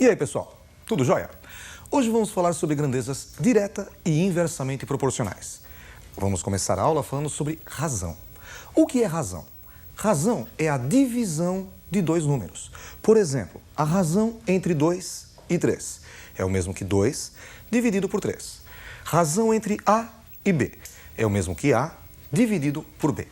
E aí, pessoal, tudo jóia? Hoje vamos falar sobre grandezas direta e inversamente proporcionais. Vamos começar a aula falando sobre razão. O que é razão? Razão é a divisão de dois números. Por exemplo, a razão entre 2 e 3 é o mesmo que 2 dividido por 3. Razão entre A e B é o mesmo que A dividido por B.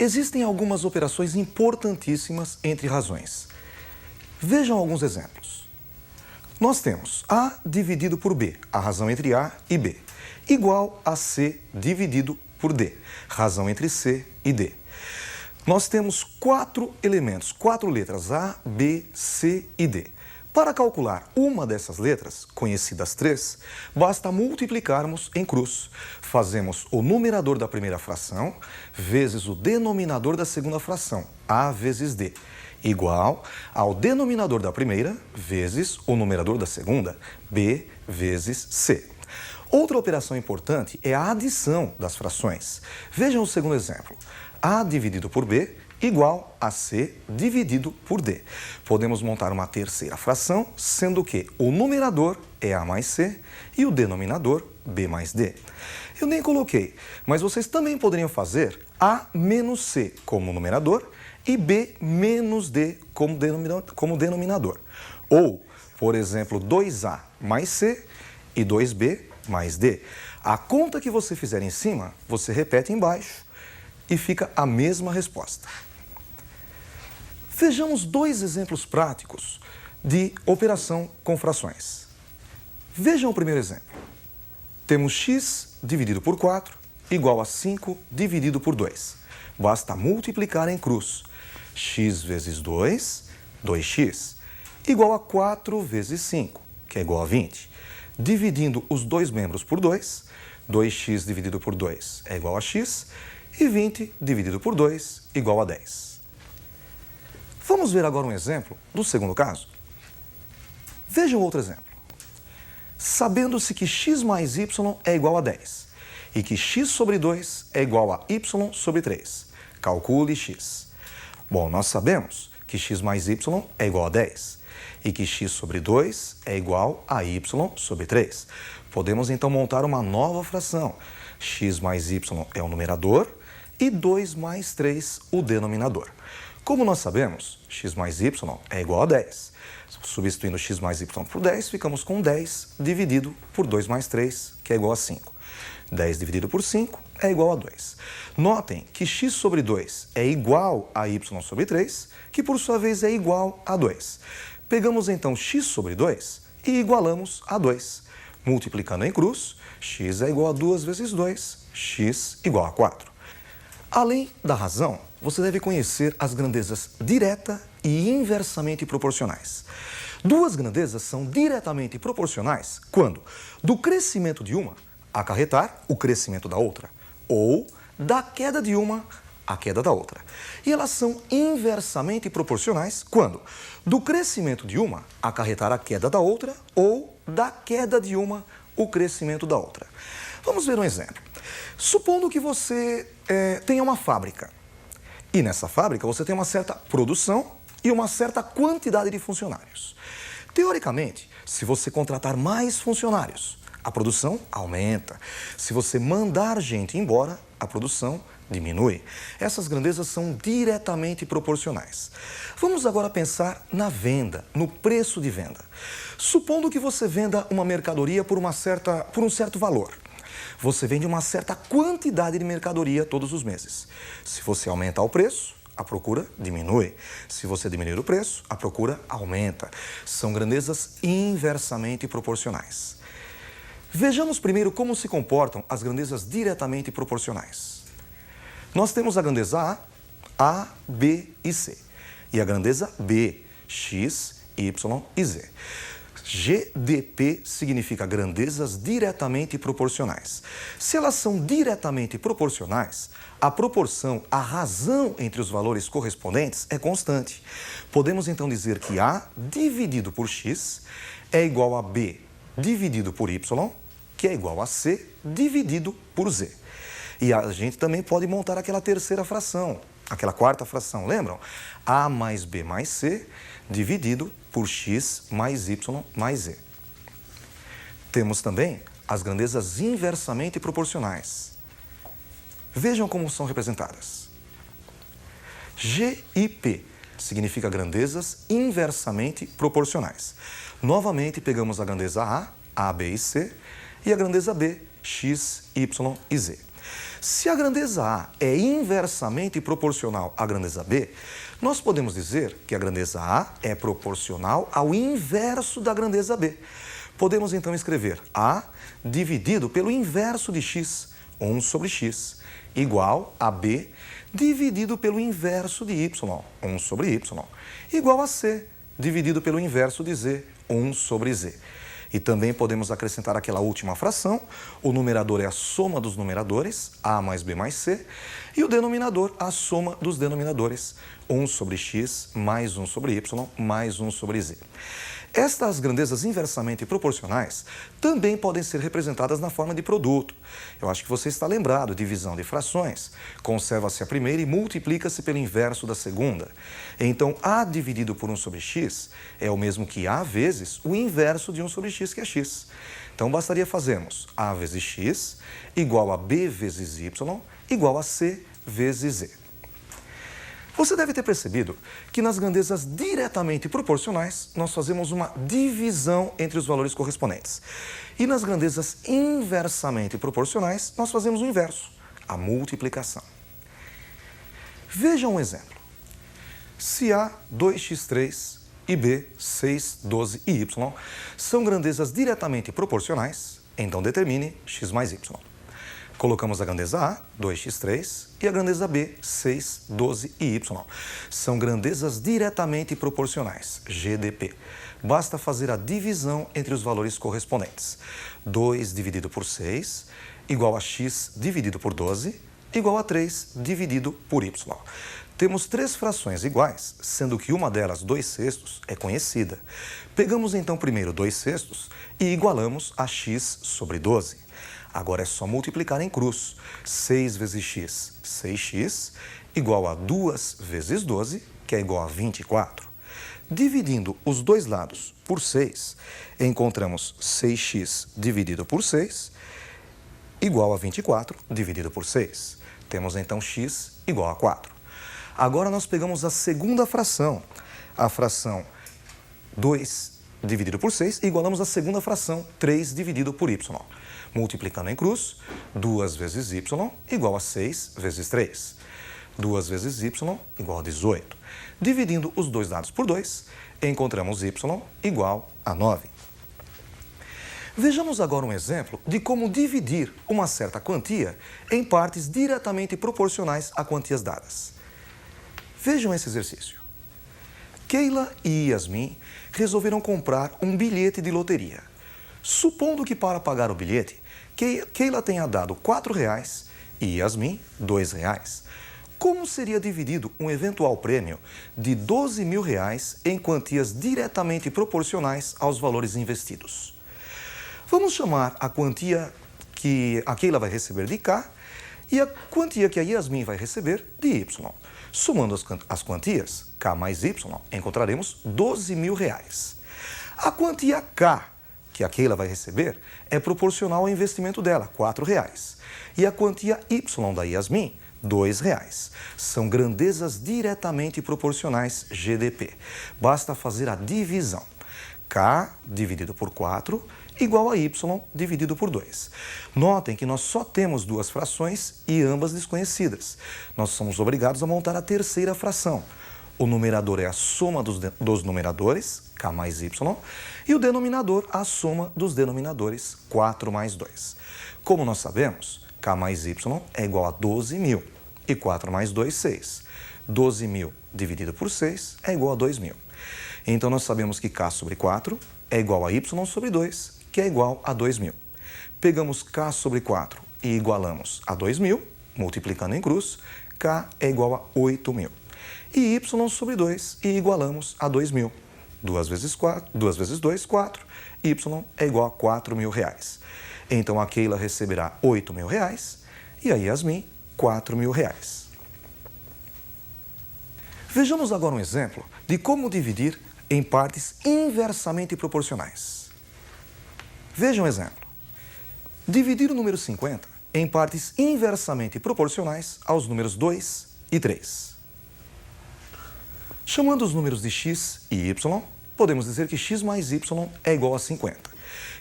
Existem algumas operações importantíssimas entre razões. Vejam alguns exemplos. Nós temos A dividido por B, a razão entre A e B, igual a C dividido por D, razão entre C e D. Nós temos 4 elementos, 4 letras, A, B, C e D. Para calcular uma dessas letras, conhecidas 3, basta multiplicarmos em cruz. Fazemos o numerador da primeira fração vezes o denominador da segunda fração, A vezes D, igual ao denominador da primeira vezes o numerador da segunda, B vezes C. Outra operação importante é a adição das frações. Vejam o segundo exemplo. A dividido por B igual a C dividido por D. Podemos montar uma terceira fração, sendo que o numerador é A mais C e o denominador B mais D. Eu nem coloquei, mas vocês também poderiam fazer A menos C como numerador e B menos D como denominador. Ou, por exemplo, 2A mais C e 2B mais D. A conta que você fizer em cima, você repete embaixo e fica a mesma resposta. Vejamos 2 exemplos práticos de operação com frações. Vejam o primeiro exemplo. Temos x dividido por 4 igual a 5 dividido por 2. Basta multiplicar em cruz. X vezes 2, 2x, igual a 4 vezes 5, que é igual a 20. Dividindo os dois membros por 2, 2x dividido por 2 é igual a x, e 20 dividido por 2 igual a 10. Vamos ver agora um exemplo do segundo caso? Vejam outro exemplo. Sabendo-se que x mais y é igual a 10 e que x sobre 2 é igual a y sobre 3, calcule x. Bom, nós sabemos que x mais y é igual a 10 e que x sobre 2 é igual a y sobre 3. Podemos então montar uma nova fração. X mais y é o numerador e 2 mais 3 o denominador. Como nós sabemos, x mais y é igual a 10. Substituindo x mais y por 10, ficamos com 10 dividido por 2 mais 3, que é igual a 5. 10 dividido por 5 é igual a 2. Notem que x sobre 2 é igual a y sobre 3, que por sua vez é igual a 2. Pegamos então x sobre 2 e igualamos a 2. Multiplicando em cruz, x é igual a 2 vezes 2, x igual a 4. Além da razão, você deve conhecer as grandezas direta e inversamente proporcionais. Duas grandezas são diretamente proporcionais quando do crescimento de uma acarretar o crescimento da outra, ou da queda de uma a queda da outra. E elas são inversamente proporcionais quando do crescimento de uma acarretar a queda da outra, ou da queda de uma o crescimento da outra. Vamos ver um exemplo. Supondo que você tenha uma fábrica e nessa fábrica você tem uma certa produção e uma certa quantidade de funcionários. Teoricamente, se você contratar mais funcionários, a produção aumenta. Se você mandar gente embora, a produção diminui. Essas grandezas são diretamente proporcionais. Vamos agora pensar na venda, no preço de venda. Supondo que você venda uma mercadoria por um certo valor. Você vende uma certa quantidade de mercadoria todos os meses. Se você aumentar o preço, a procura diminui. Se você diminuir o preço, a procura aumenta. São grandezas inversamente proporcionais. Vejamos primeiro como se comportam as grandezas diretamente proporcionais. Nós temos a grandeza A, B e C. E a grandeza B, X, Y e Z. GDP significa grandezas diretamente proporcionais. Se elas são diretamente proporcionais, a proporção, a razão entre os valores correspondentes é constante. Podemos então dizer que A dividido por X é igual a B dividido por Y, que é igual a C dividido por Z. E a gente também pode montar aquela terceira fração, aquela quarta fração, lembram? A mais B mais C dividido por X mais Y mais Z. Temos também as grandezas inversamente proporcionais. Vejam como são representadas. G e P significa grandezas inversamente proporcionais. Novamente, pegamos a grandeza A, B e C, e a grandeza B, X, Y e Z. Se a grandeza A é inversamente proporcional à grandeza B, nós podemos dizer que a grandeza A é proporcional ao inverso da grandeza B. Podemos então escrever A dividido pelo inverso de X, 1 sobre X, igual a B dividido pelo inverso de Y, 1 sobre Y, igual a C dividido pelo inverso de Z, 1 sobre Z. E também podemos acrescentar aquela última fração, o numerador é a soma dos numeradores, A mais B mais C, e o denominador a soma dos denominadores, 1 sobre X mais 1 sobre Y mais 1 sobre Z. Estas grandezas inversamente proporcionais também podem ser representadas na forma de produto. Eu acho que você está lembrado, divisão de frações. Conserva-se a primeira e multiplica-se pelo inverso da segunda. Então, A dividido por 1 sobre X é o mesmo que A vezes o inverso de 1 sobre X, que é X. Então, bastaria fazermos A vezes X igual a B vezes Y igual a C vezes Z. Você deve ter percebido que nas grandezas diretamente proporcionais, nós fazemos uma divisão entre os valores correspondentes. E nas grandezas inversamente proporcionais, nós fazemos o inverso, a multiplicação. Veja um exemplo. Se A 2x3 e B 6, 12 e Y são grandezas diretamente proporcionais, então determine x mais y. Colocamos a grandeza A, 2x3, e a grandeza B, 6, 12 e Y. São grandezas diretamente proporcionais, GDP. Basta fazer a divisão entre os valores correspondentes. 2 dividido por 6, igual a x dividido por 12, igual a 3 dividido por Y. Temos três frações iguais, sendo que uma delas, 2/6, é conhecida. Pegamos então primeiro 2/6 e igualamos a x sobre 12. Agora é só multiplicar em cruz. 6 vezes x, 6x, igual a 2 vezes 12, que é igual a 24. Dividindo os dois lados por 6, encontramos 6x dividido por 6, igual a 24 dividido por 6. Temos então x igual a 4. Agora nós pegamos a segunda fração, a fração 2 dividido por 6, e igualamos a segunda fração, 3 dividido por y. Multiplicando em cruz, 2 vezes y igual a 6 vezes 3. 2 vezes y igual a 18. Dividindo os dois lados por 2, encontramos y igual a 9. Vejamos agora um exemplo de como dividir uma certa quantia em partes diretamente proporcionais a quantias dadas. Vejam esse exercício. Keila e Yasmin resolveram comprar um bilhete de loteria. Supondo que para pagar o bilhete, Keila tenha dado R$4 e Yasmin R$2. Como seria dividido um eventual prêmio de R$12.000 em quantias diretamente proporcionais aos valores investidos? Vamos chamar a quantia que a Keila vai receber de K e a quantia que a Yasmin vai receber de Y. Somando as quantias, K mais Y, encontraremos R$12.000. A quantia K que a Keila vai receber é proporcional ao investimento dela, R$4. E a quantia Y da Yasmin, R$2. São grandezas diretamente proporcionais, GDP. Basta fazer a divisão. K dividido por 4 igual a Y dividido por 2. Notem que nós só temos duas frações e ambas desconhecidas. Nós somos obrigados a montar a terceira fração. O numerador é a soma dos numeradores, K mais Y, e o denominador a soma dos denominadores, 4 mais 2. Como nós sabemos, K mais Y é igual a 12.000 e 4 mais 2, 6. 12.000 dividido por 6 é igual a 2.000. Então, nós sabemos que K sobre 4 é igual a Y sobre 2, que é igual a 2.000. Pegamos K sobre 4 e igualamos a 2.000, multiplicando em cruz, K é igual a 8.000. E Y sobre 2 e igualamos a 2.000. 2 vezes 2, 4. Y é igual a R$4.000. Então, a Keila receberá R$8.000 e a Yasmin R$4.000. Vejamos agora um exemplo de como dividir em partes inversamente proporcionais. Veja um exemplo. Dividir o número 50 em partes inversamente proporcionais aos números 2 e 3. Chamando os números de x e y, podemos dizer que x mais y é igual a 50.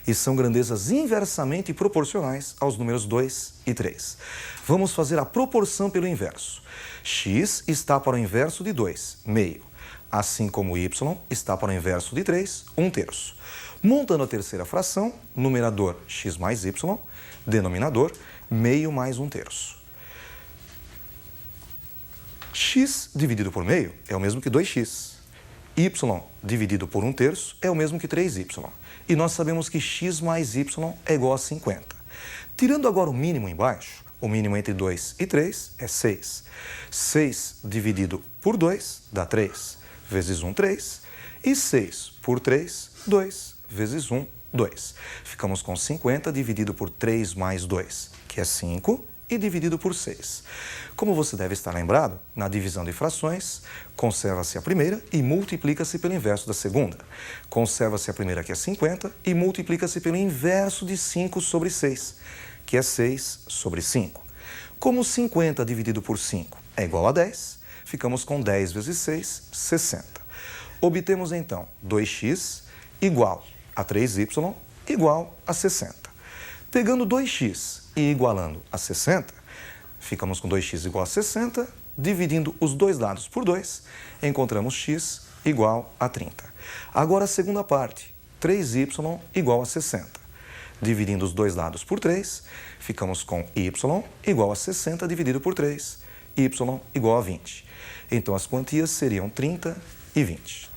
E são grandezas inversamente proporcionais aos números 2 e 3. Vamos fazer a proporção pelo inverso. X está para o inverso de 2, meio. Assim como y está para o inverso de 3, 1/3. Montando a terceira fração, numerador x mais y, denominador meio mais 1/3. X dividido por meio é o mesmo que 2x. Y dividido por 1/3 é o mesmo que 3y. E nós sabemos que x mais y é igual a 50. Tirando agora o mínimo embaixo, o mínimo entre 2 e 3 é 6. 6 dividido por 2 dá 3, vezes 1, 3. E 6 por 3, 2, vezes 1, 2. Ficamos com 50 dividido por 3 mais 2, que é 5. E dividido por 6. Como você deve estar lembrado, na divisão de frações, conserva-se a primeira e multiplica-se pelo inverso da segunda. Conserva-se a primeira, que é 50, e multiplica-se pelo inverso de 5 sobre 6, que é 6 sobre 5. Como 50 dividido por 5 é igual a 10, ficamos com 10 vezes 6, 60. Obtemos então 2x igual a 3y igual a 60. Pegando 2x e igualando a 60, ficamos com 2x igual a 60, dividindo os dois lados por 2, encontramos x igual a 30. Agora a segunda parte, 3y igual a 60. Dividindo os dois lados por 3, ficamos com y igual a 60 dividido por 3, y igual a 20. Então as quantias seriam 30 e 20.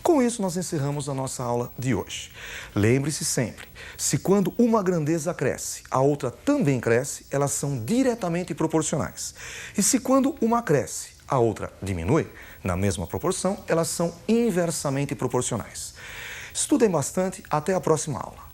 Com isso, nós encerramos a nossa aula de hoje. Lembre-se sempre, se quando uma grandeza cresce, a outra também cresce, elas são diretamente proporcionais. E se quando uma cresce, a outra diminui, na mesma proporção, elas são inversamente proporcionais. Estudem bastante, até a próxima aula.